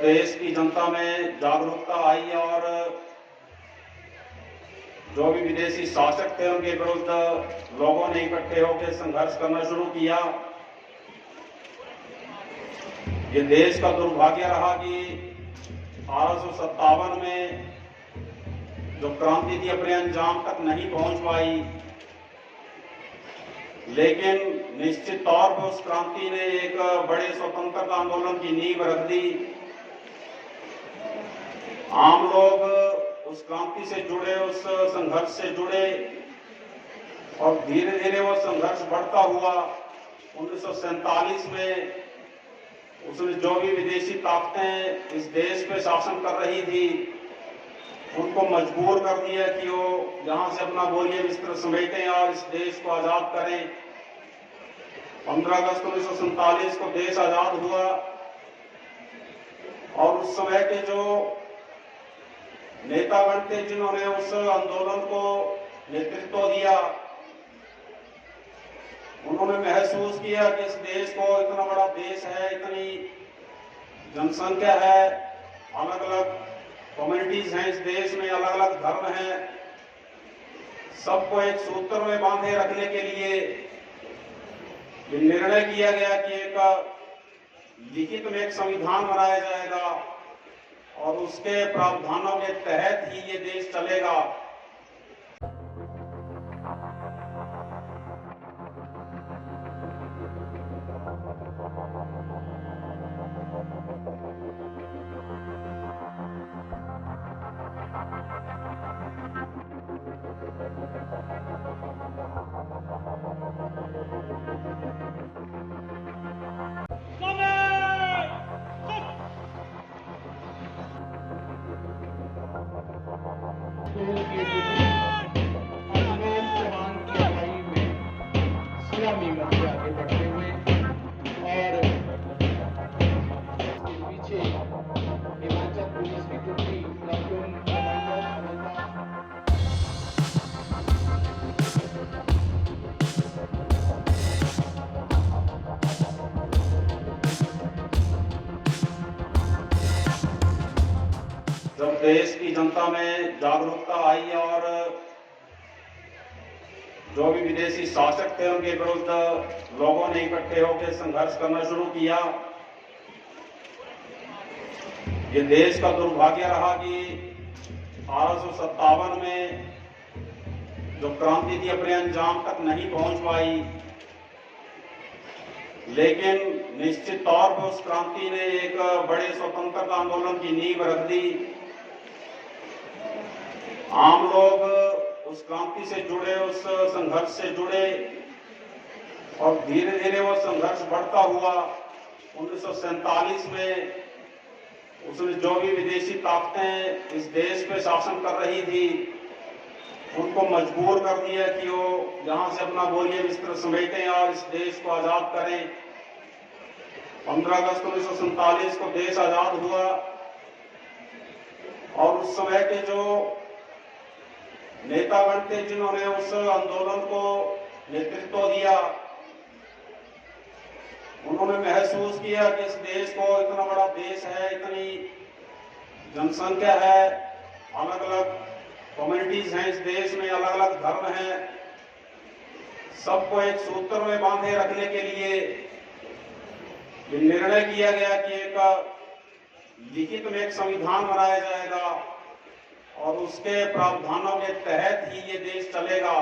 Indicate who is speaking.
Speaker 1: देश की जनता में जागरूकता आई और जो भी विदेशी शासक थे उनके विरुद्ध लोगों ने इकट्ठे होकर संघर्ष करना शुरू किया। ये देश का दुर्भाग्य रहा कि 1857 में जो क्रांति थी अपने अंजाम तक नहीं पहुंच पाई, लेकिन निश्चित तौर पर उस क्रांति ने एक बड़े स्वतंत्रता आंदोलन की नींव रख दी। आम लोग उस क्रांति से जुड़े, उस संघर्ष से जुड़े और धीरे धीरे वो संघर्ष बढ़ता हुआ 1947 में उसने जो भी विदेशी ताकतें इस देश पे शासन कर रही थी उनको मजबूर कर दिया कि वो यहां से अपना बोरिया बिस्तर समेटें और इस देश को आजाद करें। 15 अगस्त 1947 को देश आजाद हुआ और उस समय के जो नेतागण थे जिन्होंने उस आंदोलन को नेतृत्व दिया, उन्होंने महसूस किया कि इस देश को इतना बड़ा देश है, इतनी जनसंख्या है, अलग अलग कम्युनिटीज हैं इस देश में, अलग अलग धर्म हैं, सबको एक सूत्र में बांधे रखने के लिए ये निर्णय किया गया कि एक लिखित में एक संविधान बनाया जाएगा और उसके प्रावधानों के तहत ही ये देश चलेगा।
Speaker 2: आगे बढ़ते हुए और पीछे हिमाचल पुलिस की टुकड़ी प्लाटून
Speaker 1: जब देश की जनता में जागरूकता आई और जो भी विदेशी शासक थे उनके विरुद्ध लोगों ने इकट्ठे होकर संघर्ष करना शुरू किया। ये देश का दुर्भाग्य रहा कि 1857 में जो क्रांति थी अपने अंजाम तक नहीं पहुंच पाई, लेकिन निश्चित तौर पर उस क्रांति ने एक बड़े स्वतंत्रता आंदोलन की नींव रख दी। आम लोग उस क्रांति से जुड़े, उस संघर्ष से जुड़े और धीरे धीरे वो संघर्ष बढ़ता हुआ 1947 में उसने जो भी विदेशी ताकतें इस देश पे शासन कर रही थी उनको मजबूर कर दिया कि वो यहां से अपना बोरिया बिस्तर समेटें और इस देश को आजाद करें। 15 अगस्त 1947 को देश आजाद हुआ और उस समय के जो नेतागण थे जिन्होंने उस आंदोलन को नेतृत्व दिया, उन्होंने महसूस किया कि इस देश को इतना बड़ा देश है, इतनी जनसंख्या है, अलग अलग कम्युनिटीज हैं इस देश में, अलग अलग धर्म हैं, सबको एक सूत्र में बांधे रखने के लिए ये निर्णय किया गया कि एक लिखित में एक संविधान बनाया जाएगा और उसके प्रावधानों के तहत ही ये देश चलेगा।